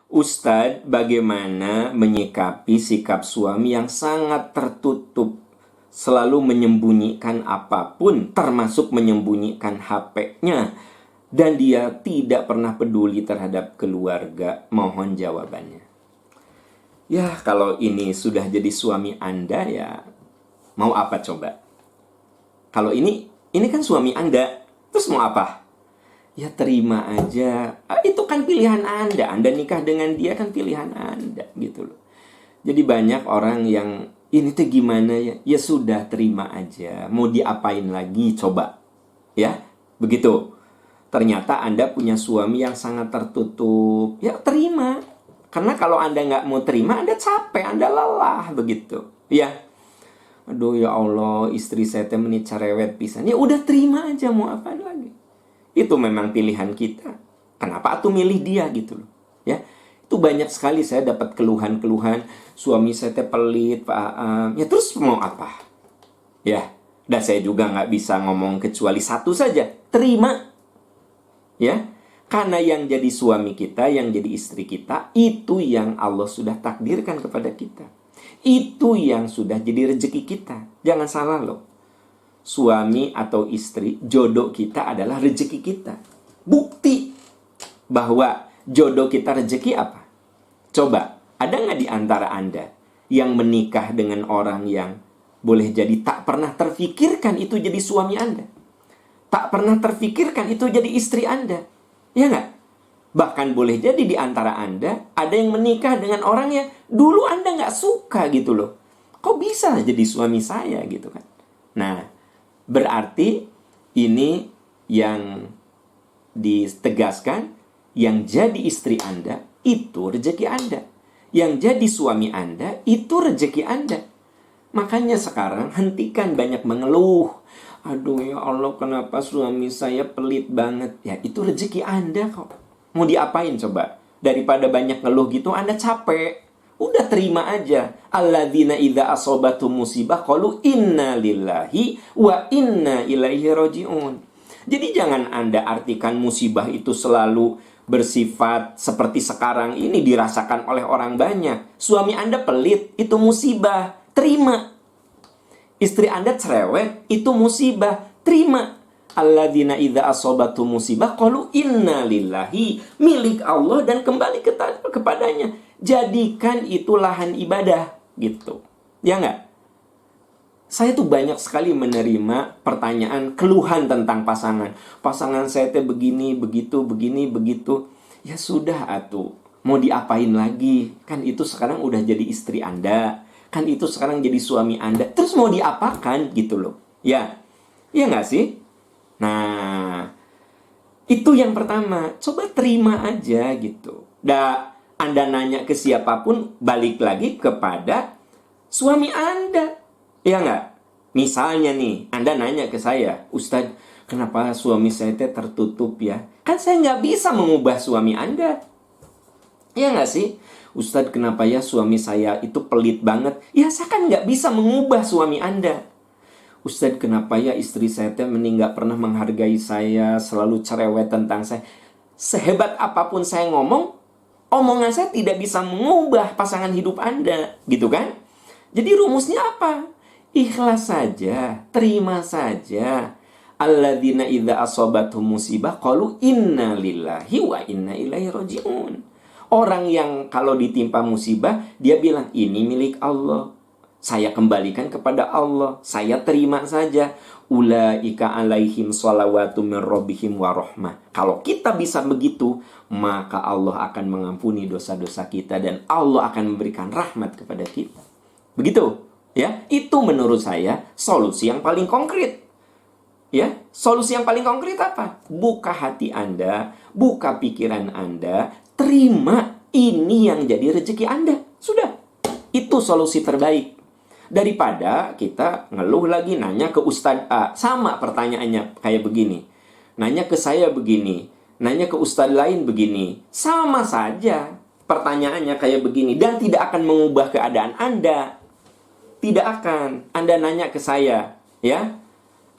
Ustadz, bagaimana menyikapi sikap suami yang sangat tertutup, selalu menyembunyikan apapun, termasuk menyembunyikan HP-nya, dan dia tidak pernah peduli terhadap keluarga? Mohon jawabannya. Ya, kalau ini sudah jadi suami Anda, ya mau apa coba? Kalau ini kan suami Anda, terus mau apa? Ya terima aja. Itu kan pilihan Anda. Anda nikah dengan dia kan pilihan Anda, gitu loh. Jadi banyak orang yang ini tuh gimana ya? Ya sudah, terima aja. Mau diapain lagi coba? Ya, begitu. Ternyata Anda punya suami yang sangat tertutup. Ya terima. Karena kalau Anda nggak mau terima, Anda capek, Anda lelah, begitu. Ya, aduh ya Allah, istri saya teh menit cerewet pisan. Ya udah terima aja, mau apa lagi? Itu memang pilihan kita. Kenapa atuh milih dia gitu loh. Ya, itu banyak sekali saya dapat keluhan-keluhan, suami saya teh pelit, Pak Aam. Ya terus mau apa? Ya, dan saya juga nggak bisa ngomong kecuali satu saja, terima. Ya, karena yang jadi suami kita, yang jadi istri kita, itu yang Allah sudah takdirkan kepada kita. Itu yang sudah jadi rezeki kita. Jangan salah loh. Suami atau istri, jodoh kita adalah rezeki kita. Bukti bahwa jodoh kita rezeki apa? Coba, ada nggak di antara Anda yang menikah dengan orang yang boleh jadi tak pernah terfikirkan itu jadi suami Anda? Tak pernah terfikirkan itu jadi istri Anda. Ya nggak? Bahkan boleh jadi di antara Anda ada yang menikah dengan orang yang dulu Anda nggak suka gitu loh. Kok bisa jadi suami saya gitu kan? Nah, berarti ini yang ditegaskan, yang jadi istri Anda itu rezeki Anda. Yang jadi suami Anda itu rezeki Anda. Makanya sekarang hentikan banyak mengeluh. Aduh ya Allah, kenapa suami saya pelit banget? Ya itu rezeki Anda kok. Mau diapain coba? Daripada banyak ngeluh gitu, Anda capek. Udah terima aja. Alladzina idza asobatum musibah qalu inna lillahi wa inna ilaihi rajiun. Jadi jangan Anda artikan musibah itu selalu bersifat seperti sekarang ini dirasakan oleh orang banyak. Suami Anda pelit, itu musibah. Terima. Istri Anda cerewet, itu musibah. Terima. Alladzina idza asabatu musibah qalu inna lillahi, milik Allah dan kembali kepadanya. Jadikan itu lahan ibadah gitu. Ya enggak? Saya tuh banyak sekali menerima pertanyaan, keluhan tentang pasangan. Pasangan saya teh begini, begitu, begini, begitu. Ya sudah atuh. Mau diapain lagi? Kan itu sekarang udah jadi istri Anda. Kan itu sekarang jadi suami Anda. Terus mau diapakan gitu loh. Ya. Ya nggak sih? Nah, itu yang pertama. Coba terima aja gitu. Anda nanya ke siapapun, balik lagi kepada suami Anda. Ya nggak? Misalnya nih, Anda nanya ke saya, Ustadz, kenapa suami saya tertutup ya? Kan saya nggak bisa mengubah suami Anda. Ya nggak sih? Ustadz, kenapa ya suami saya itu pelit banget? Ya saya kan nggak bisa mengubah suami Anda. Ustadz, kenapa ya istri saya nggak pernah menghargai saya, selalu cerewet tentang saya. Sehebat apapun saya ngomong, omongan saya tidak bisa mengubah pasangan hidup Anda. Gitu kan? Jadi rumusnya apa? Ikhlas saja, terima saja. Alladzina idza asabathum musibah qalu inna lillahi wa inna ilaihi rajiun. Orang yang kalau ditimpa musibah, dia bilang, ini milik Allah. Saya kembalikan kepada Allah. Saya terima saja. Ulaika alaihim sholawatu min rabbihim wa rahmah. Kalau kita bisa begitu, maka Allah akan mengampuni dosa-dosa kita dan Allah akan memberikan rahmat kepada kita. Begitu, ya. Itu menurut saya solusi yang paling konkret. Ya, solusi yang paling konkret apa? Buka hati Anda, buka pikiran Anda, terima ini yang jadi rezeki Anda. Sudah. Itu solusi terbaik. Daripada kita ngeluh lagi, nanya ke Ustadz A. Sama pertanyaannya kayak begini. Nanya ke saya begini. Nanya ke Ustadz lain begini. Sama saja pertanyaannya kayak begini. Dan tidak akan mengubah keadaan Anda. Tidak akan. Anda nanya ke saya. Ya.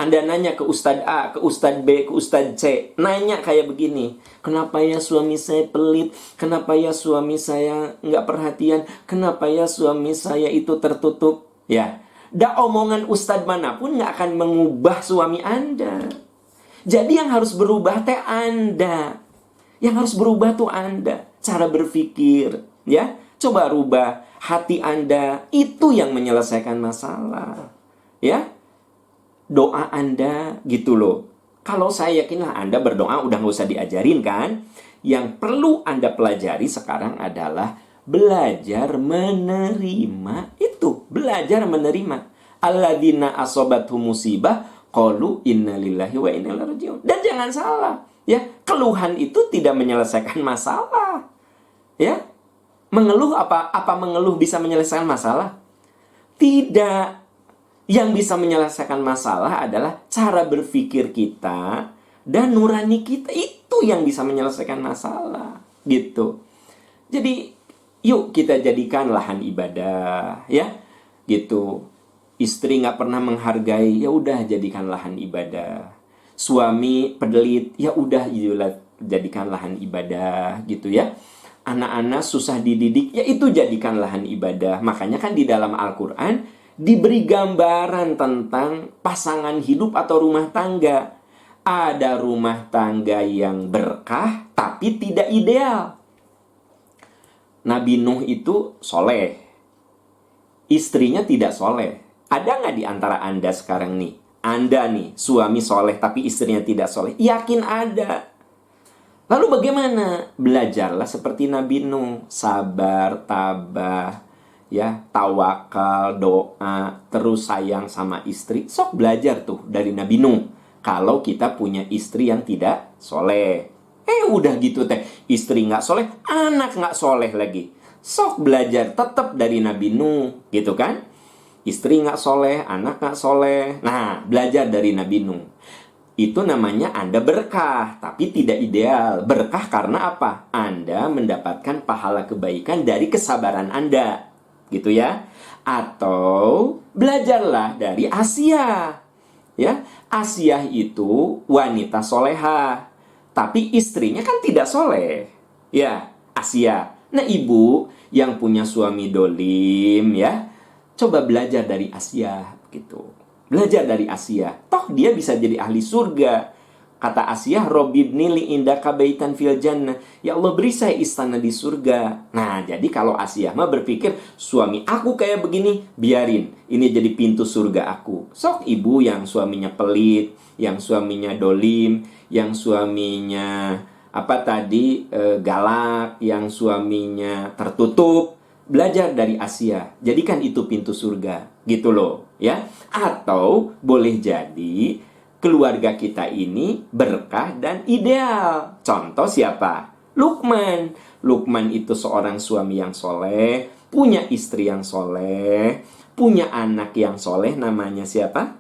Anda nanya ke Ustadz A, ke Ustadz B, ke Ustadz C. Nanya kayak begini. Kenapa ya suami saya pelit? Kenapa ya suami saya nggak perhatian? Kenapa ya suami saya itu tertutup? Ya, omongan Ustadz manapun nggak akan mengubah suami Anda. Jadi yang harus berubah teh Anda. Yang harus berubah tuh Anda. Cara berpikir. Ya, coba rubah hati Anda. Itu yang menyelesaikan masalah. Ya, doa Anda gitu loh. Kalau saya yakinlah Anda berdoa udah nggak usah diajarin kan. Yang perlu Anda pelajari sekarang adalah belajar menerima itu. Belajar menerima. Alladzina asobathum musibah qalu innalillahi wa inna ilaihi raji'un. Dan jangan salah, ya, keluhan itu tidak menyelesaikan masalah. Ya. Mengeluh apa mengeluh bisa menyelesaikan masalah? Tidak. Yang bisa menyelesaikan masalah adalah cara berpikir kita dan nurani kita. Itu yang bisa menyelesaikan masalah. Gitu. Jadi, yuk kita jadikan lahan ibadah. Ya, gitu. Istri nggak pernah menghargai, ya udah jadikan lahan ibadah. Suami pedelit, ya udah jadikan lahan ibadah. Gitu ya. Anak-anak susah dididik, ya itu jadikan lahan ibadah. Makanya kan di dalam Al-Quran diberi gambaran tentang pasangan hidup atau rumah tangga. Ada rumah tangga yang berkah tapi tidak ideal. Nabi Nuh itu soleh, istrinya tidak soleh. Ada nggak di antara Anda sekarang nih? Anda nih, suami soleh tapi istrinya tidak soleh? Yakin ada. Lalu bagaimana? Belajarlah seperti Nabi Nuh. Sabar, tabah, ya, tawakal, doa, terus sayang sama istri. Sok belajar tuh dari Nabi Nuh. Kalau kita punya istri yang tidak soleh. Udah gitu teh. Istri nggak soleh, anak nggak soleh lagi. Sok belajar tetap dari Nabi Nuh. Gitu kan? Istri nggak soleh, anak nggak soleh. Nah, belajar dari Nabi Nuh. Itu namanya Anda berkah, tapi tidak ideal. Berkah karena apa? Anda mendapatkan pahala kebaikan dari kesabaran Anda. Gitu ya. Atau belajarlah dari Asia. Ya, Asia itu wanita soleha, tapi istrinya kan tidak soleh. Ya, Asia. Nah, ibu yang punya suami dolim, ya, coba belajar dari Asia gitu. Belajar dari Asia. Toh dia bisa jadi ahli surga. Kata Asia, Robibni li indaka baitan fil jannah. Ya Allah, beri saya istana di surga. Nah, jadi kalau Asia mah berpikir, suami aku kayak begini, biarin. Ini jadi pintu surga aku. Sok ibu yang suaminya pelit, yang suaminya dolim, yang suaminya galak, yang suaminya tertutup. Belajar dari Asia. Jadikan itu pintu surga. Gitu loh. Ya. Atau boleh jadi keluarga kita ini berkah dan ideal. Contoh siapa? Luqman. Luqman itu seorang suami yang soleh, punya istri yang soleh, punya anak yang soleh, namanya siapa?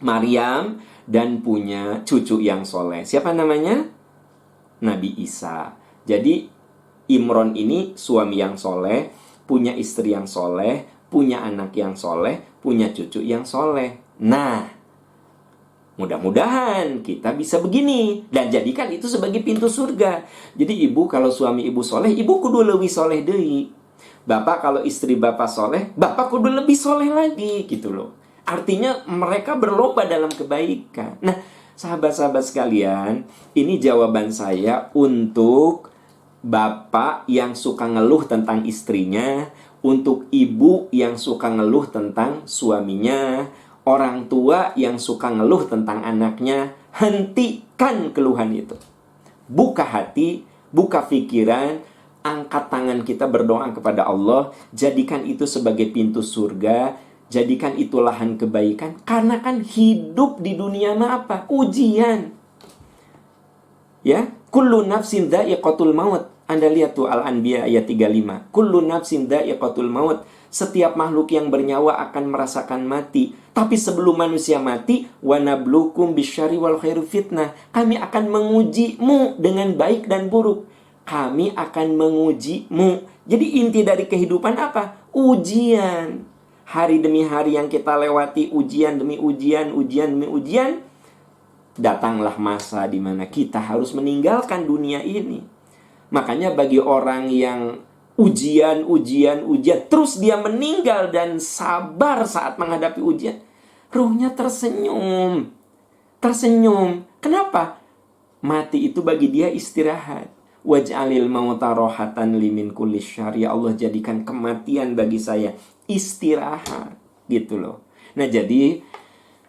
Maryam. Dan punya cucu yang soleh. Siapa namanya? Nabi Isa. Jadi Imron ini suami yang soleh, punya istri yang soleh, punya anak yang soleh, punya cucu yang soleh. Nah, mudah-mudahan kita bisa begini dan jadikan itu sebagai pintu surga. Jadi ibu kalau suami ibu soleh, ibu kudu lebih soleh deui. Bapak kalau istri bapak soleh, bapak kudu lebih soleh lagi gitu loh. Artinya mereka berlomba dalam kebaikan. Nah, sahabat-sahabat sekalian, ini jawaban saya untuk bapak yang suka ngeluh tentang istrinya, untuk ibu yang suka ngeluh tentang suaminya, orang tua yang suka ngeluh tentang anaknya. Hentikan keluhan itu. Buka hati, buka pikiran, angkat tangan kita berdoa kepada Allah, jadikan itu sebagai pintu surga, jadikan itu lahan kebaikan. Karena kan hidup di dunia mah apa? Ujian. Ya, kullu nafsin dha'iqatul maut. Anda lihat tuh Al-Anbiya ayat 35. Kullu nafsin dha'iqatul maut. Setiap makhluk yang bernyawa akan merasakan mati. Tapi sebelum manusia mati, wa nablukum bisyarri wal khairu fitnah. Kami akan mengujimu dengan baik dan buruk. Kami akan mengujimu. Jadi inti dari kehidupan apa? Ujian. hari demi hari yang kita lewati, ujian demi ujian, ujian demi ujian, datanglah masa di mana kita harus meninggalkan dunia ini. Makanya bagi orang yang ujian, terus dia meninggal dan sabar saat menghadapi ujian, ruhnya tersenyum. Kenapa? Mati itu bagi dia istirahat. Waj'alil mauta rohatan limin kulli syarr. Ya Allah, jadikan kematian bagi saya istirahat. Gitu loh. Nah, jadi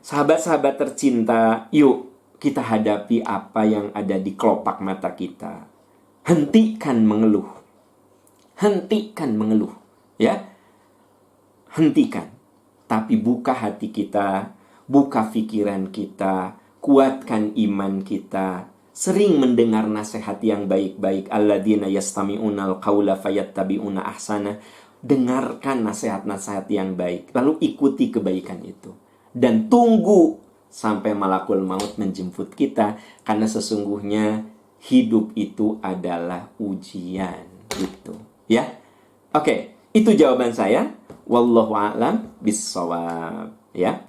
sahabat-sahabat tercinta, yuk kita hadapi apa yang ada di kelopak mata kita. Hentikan mengeluh. Ya. Hentikan. Tapi buka hati kita, buka pikiran kita, kuatkan iman kita. Sering mendengar nasihat yang baik-baik. Alladzina yastami'unal qawla fayattabi'una ahsana. Dengarkan nasihat-nasihat yang baik, lalu ikuti kebaikan itu. Dan tunggu sampai malakul maut menjemput kita, karena sesungguhnya hidup itu adalah ujian. Gitu. Ya. Oke, itu jawaban saya. Wallahu a'lam bissawab. Ya.